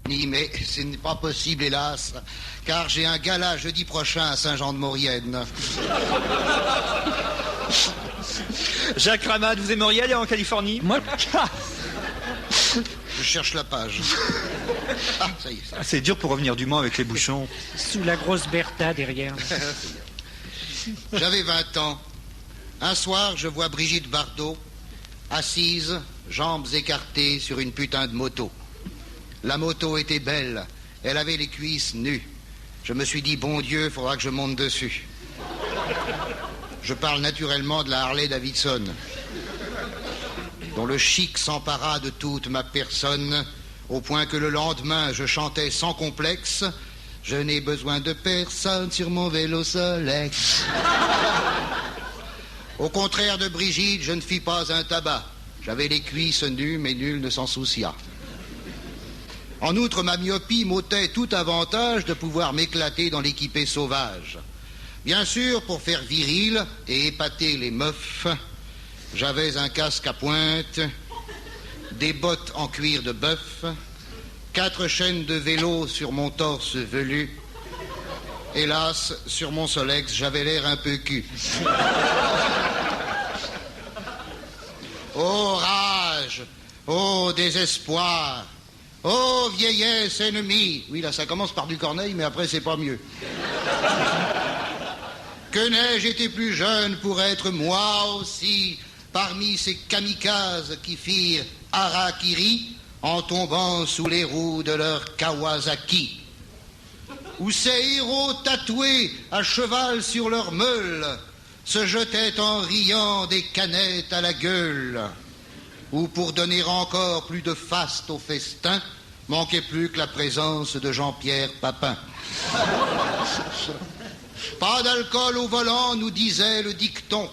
Mais ce n'est pas possible, hélas, car j'ai un gala jeudi prochain à Saint-Jean-de-Maurienne. Jacques Ramade, vous aimeriez aller en Californie? Moi, Je cherche la page. Ah, ça y est. Ça. C'est dur pour revenir du Mans avec les bouchons. sous la grosse Bertha derrière. J'avais 20 ans. Un soir, je vois Brigitte Bardot assise, jambes écartées sur une putain de moto. La moto était belle. Elle avait les cuisses nues. Je me suis dit, bon Dieu, faudra que je monte dessus. Je parle naturellement de la Harley Davidson, dont le chic s'empara de toute ma personne, au point que le lendemain, je chantais sans complexe « Je n'ai besoin de personne sur mon vélo Solex ». Au contraire de Brigitte, je ne fis pas un tabac. J'avais les cuisses nues, mais nul ne s'en soucia. En outre, ma myopie m'ôtait tout avantage de pouvoir m'éclater dans l'équipée sauvage. Bien sûr, pour faire viril et épater les meufs, j'avais un casque à pointe, des bottes en cuir de bœuf, 4 chaînes de vélo sur mon torse velu. Hélas, sur mon Solex, j'avais l'air un peu cul. Ô rage, ô désespoir, ô vieillesse ennemie. Oui, là, ça commence par du Corneille, mais après, c'est pas mieux. Que n'ai-je été plus jeune pour être moi aussi parmi ces kamikazes qui firent harakiri en tombant sous les roues de leur Kawasaki, où ces héros tatoués à cheval sur leur meule se jetaient en riant des canettes à la gueule, où pour donner encore plus de faste au festin, manquait plus que la présence de Jean-Pierre Papin. Pas d'alcool au volant, nous disait le dicton.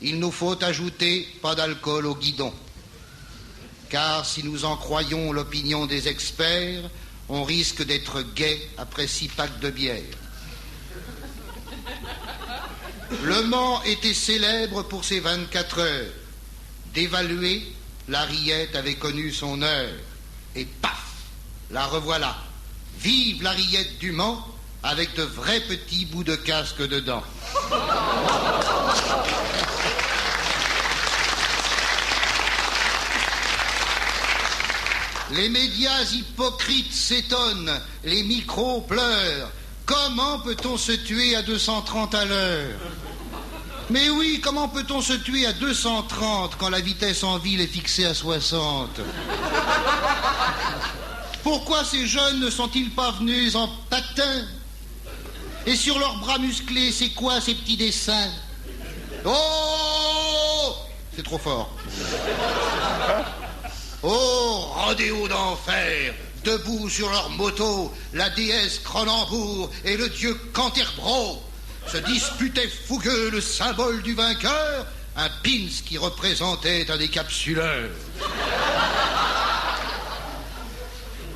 Il nous faut ajouter pas d'alcool au guidon. Car si nous en croyons l'opinion des experts, on risque d'être gai après 6 packs de bière. Le Mans était célèbre pour ses 24 heures. Dévaluée, la rillette avait connu son heure. Et paf, la revoilà. Vive la rillette du Mans, avec de vrais petits bouts de casque dedans. Les médias hypocrites s'étonnent, les micros pleurent. Comment peut-on se tuer à 230 à l'heure? Mais oui, comment peut-on se tuer à 230 quand la vitesse en ville est fixée à 60? Pourquoi ces jeunes ne sont-ils pas venus en patin? Et sur leurs bras musclés, c'est quoi ces petits dessins? Oh! C'est trop fort. Oh, rodéo d'enfer, debout sur leur moto, la déesse Cronenbourg et le dieu Canterbro se disputaient fougueux le symbole du vainqueur, un pins qui représentait un décapsuleur.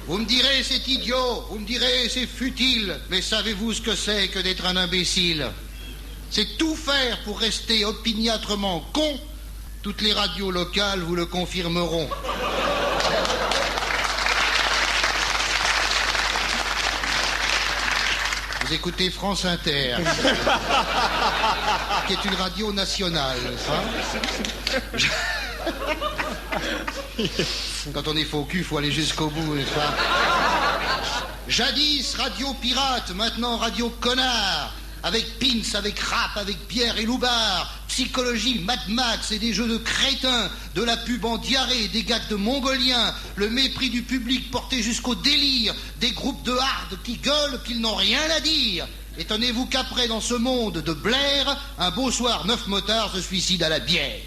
Vous me direz c'est idiot, vous me direz c'est futile, mais savez-vous ce que c'est que d'être un imbécile? C'est tout faire pour rester opiniâtrement con. Toutes les radios locales vous le confirmeront. Vous écoutez France Inter, qui est une radio nationale, ça. Quand on est faux cul, il faut aller jusqu'au bout, ça. Jadis, radio pirate, maintenant radio connard. Avec pins, avec rap, avec bière et loupard, psychologie, Mad Max et des jeux de crétins, de la pub en diarrhée, des gags de mongoliens, le mépris du public porté jusqu'au délire, des groupes de hard qui gueulent qu'ils n'ont rien à dire. Étonnez-vous qu'après, dans ce monde de Blair, un beau soir, 9 motards se suicident à la bière.